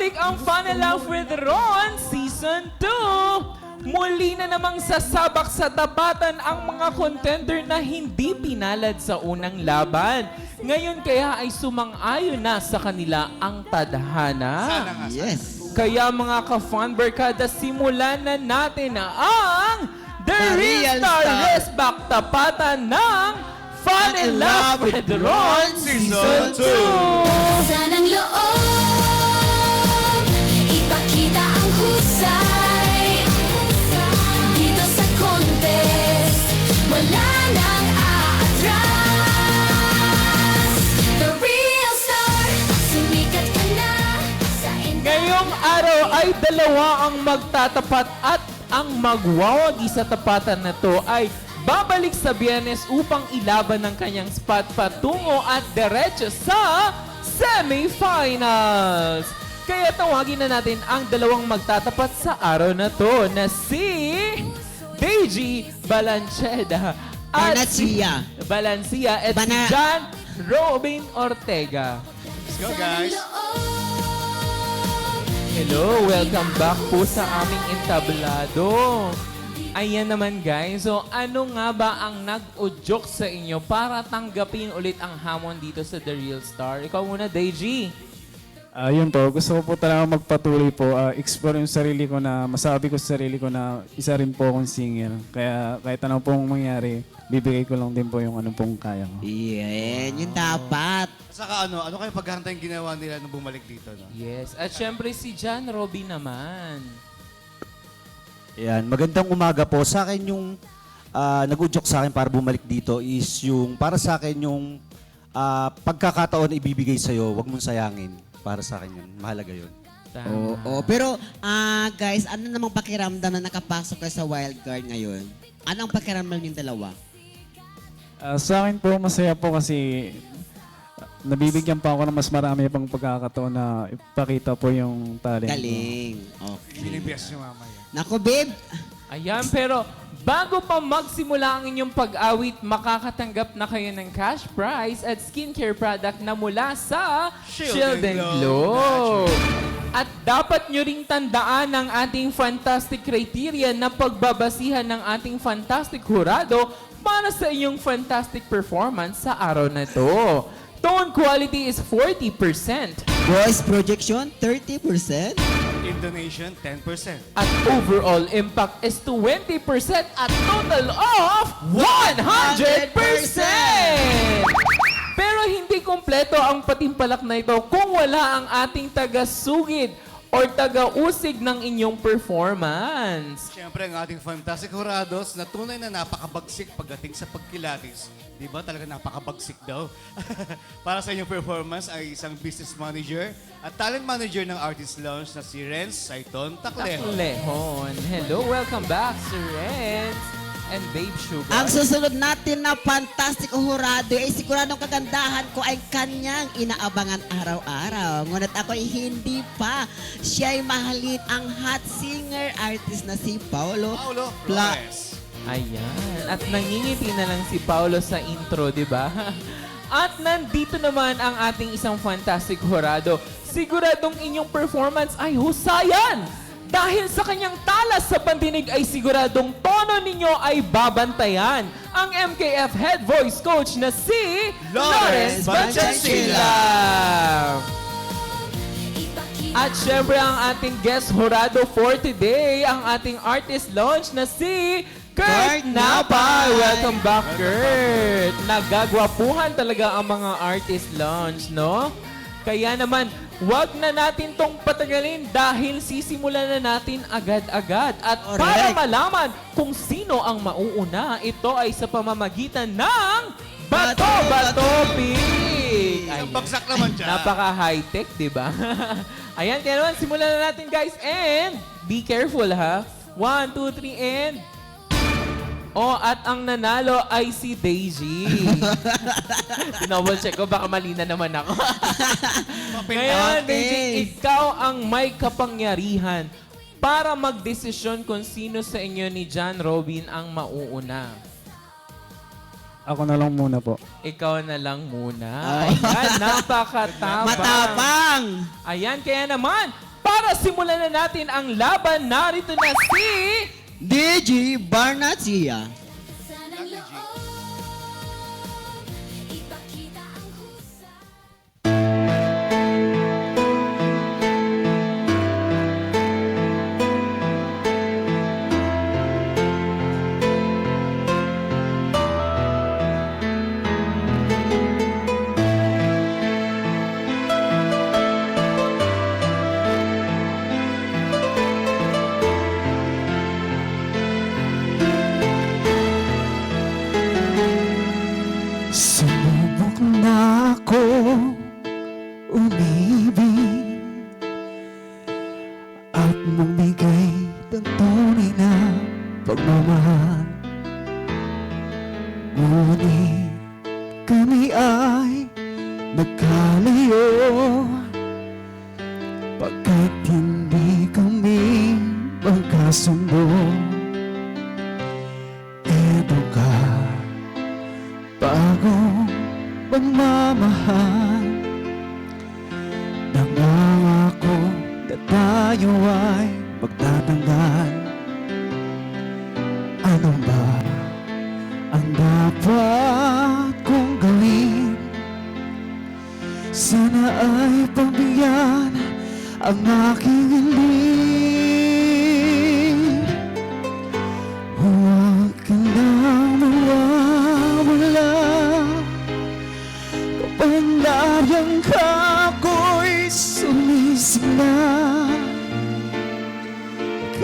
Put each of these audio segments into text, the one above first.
Bumalik ang Fun and Laugh with Ron Season 2! Muli na namang sasabak sa tapatan ang mga contender na hindi pinalad sa unang laban. Ngayon kaya ay sumang-ayon na sa kanila ang tadhana. Yes. Kaya mga ka-fun barkada, simulan na natin ang The Real Star Resback Tapatan ng Fun and Laugh with Ron Season 2! Sanang loob, ipakita ang husay. Dito sa contest, wala nang aatras. The Real Star, sumikat ka na sa Ngayong araw ay dalawa ang magtatapat at ang magwawagi sa tapatan na to ay babalik sa Biyernes upang ilaban ng kanyang spot patungo at diretso sa semifinals. Kaya tawagin na natin ang dalawang magtatapat sa araw na to na si Deji Balanceda at Balancia. Balancia at si John Robin Ortega. Let's go, guys. Hello, welcome back po sa aming entablado. Ayan naman guys, so ano nga ba ang nag-udyok sa inyo para tanggapin ulit ang hamon dito sa The Real Star? Ikaw muna, Deji. Yun po, gusto ko po talaga magpatuloy po, explore yung sarili ko na, masabi ko sa sarili ko na isa rin po akong singer. Kaya kahit ano pong mangyari, bibigay ko lang din po yung ano pong kaya ko. Yan, yun dapat. Saka ano kayo paghahantay yung ginawa nila nung bumalik dito, no? Yes, at syempre si John Robin naman. Yan, magandang umaga po. Sa akin yung nag-udyok sa akin para bumalik dito is yung para sa akin yung pagkakataon na ibibigay sa'yo, huwag mong sayangin. Para sa akin yun. Mahalaga yun. Tama. Oo. Pero, guys, ano namang pakiramdam na nakapasok ka sa wild card ngayon? Ano ang pakiramdam yung dalawa? Sa akin po, masaya po kasi nabibigyan pa ako ng mas marami pang pagkakataon na ipakita po yung talent ko. Galing. Okay. Binibiyas niyo mamaya. Naku, babe. Ayan, pero bago pa magsimula ang inyong pag-awit, makakatanggap na kayo ng cash prize at skincare product na mula sa Shield and Glow. At dapat nyo ring tandaan ang ating fantastic criteria na pagbabasihan ng ating fantastic hurado para sa inyong fantastic performance sa araw na ito. Tone quality is 40%. Voice projection, 30%. Intonation, 10%. At overall impact is 20% at total of 100%! Pero hindi kompleto ang patimpalak na ito kung wala ang ating taga-sugid or taga-usig ng inyong performance. Siyempre, ang ating fantastic hurados na tunay na napakabagsik pagdating sa pagkilatis. Di ba? Talaga napakabagsik daw. Para sa inyong performance ay isang business manager at talent manager ng Artist Lounge na si Renz Saiton Taclejo. Taklehon. Hello, welcome back, Sir Renz and Babe Sugar. Ang susunod natin na fantastic hurado ay siguradong kagandahan ko ay kanyang inaabangan araw-araw. Ngunit ako ay hindi pa. Siya ay mahalin ang hot singer artist na si Paulo Flores. Ayan. At nangingiti na lang si Paolo sa intro, di ba? At nandito naman ang ating isang fantastic hurado. Siguradong inyong performance ay husayan! Dahil sa kanyang talas sa pandinig ay siguradong tono ninyo ay babantayan ang MKF Head Voice Coach na si Lawrence Banchansila. At syempre ang ating guest hurado for today, ang ating artist launch na si Kurt Napay. Welcome back, Kurt. Nagagwapuhan talaga ang mga artist launch, no? Kaya naman, wag na natin tong patagalin dahil sisimulan na natin agad-agad. At para malaman kung sino ang mauuna, ito ay sa pamamagitan ng Bato-Bato Pick! Ang bagsak naman dyan. Napaka-high-tech, di ba? Ayan, kaya naman, simulan na natin, guys. And be careful, ha? 1, 2, 3, and... Oh, at ang nanalo ay si Daisy. Tinouble check ko, baka mali na naman ako. Ngayon, Daisy, ikaw ang may kapangyarihan para magdesisyon kung sino sa inyo ni John Robin ang mauuna. Ako na lang muna po. Ikaw na lang muna. Ayan, napakatapang. Matapang! Ayan, kaya naman, simulan na natin ang laban. Narito na si... DJ Barnazia. Sana loob, ipakita ang husay. Sumubok na ako umibig at magbigay ng tunay na pagmamahal. Ngunit kami ay nagkalayo pagkat hindi kami magkasundo. Eto ka bagong pagmamahal. Nangangako na tayo ay magtatanggal. Ano ba ang dapat kong gawin? Sana ay pagbigyan ang aking hiling. Huwag ka lang mawawala kapag nariyang ka ako'y sumisigla.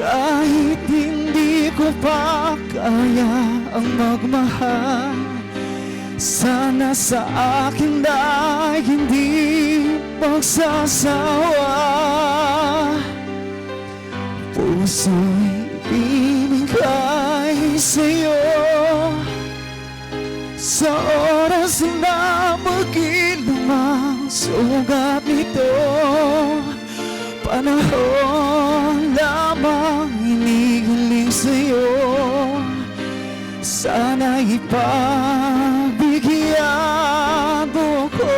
Kahit hindi ko pa kaya ang magmahal, sana sa akin ay hindi magsasawa. Puso'y ibigay sa'yo sa oras na mag-ilumang sugat nito. Panahon lamang inigiling sa'yo, sana ipabigyan mo ko.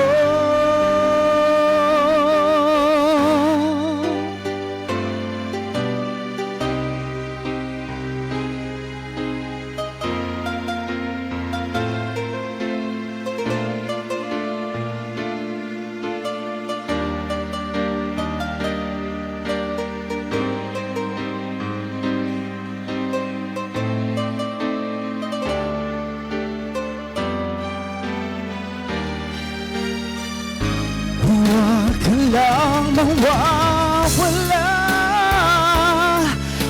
Huwag ka lang mawawala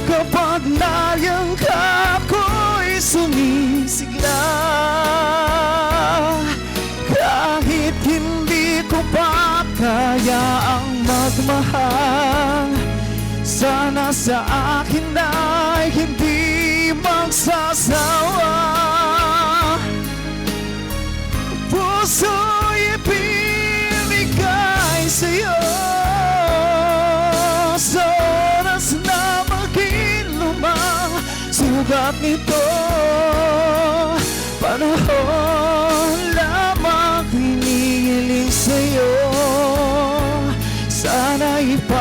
kapag nariyang ka ako'y sumisigla. Kahit hindi ko pa kaya ang magmahal, sana sa akin ay hindi magsasawa. Puso'y ibigay sa'yo sa oras na mag-ilumang sugat nito. Panahon lamang hinihiling sa'yo, sana ipabigyan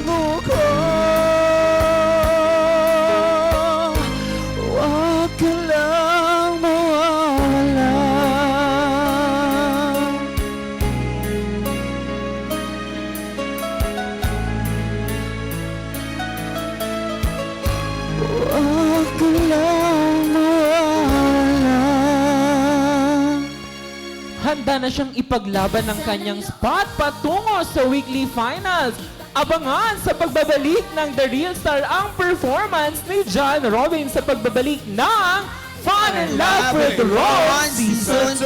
mo ko. Huwag ka lang mawawala. Huwag ka lang mawawala. Handa na siyang ipaglaban ng kanyang spot patungo sa weekly finals. Abangan sa pagbabalik ng The Real Star ang performance ni John Robin sa pagbabalik ng Fun and Love with Ron Season 2.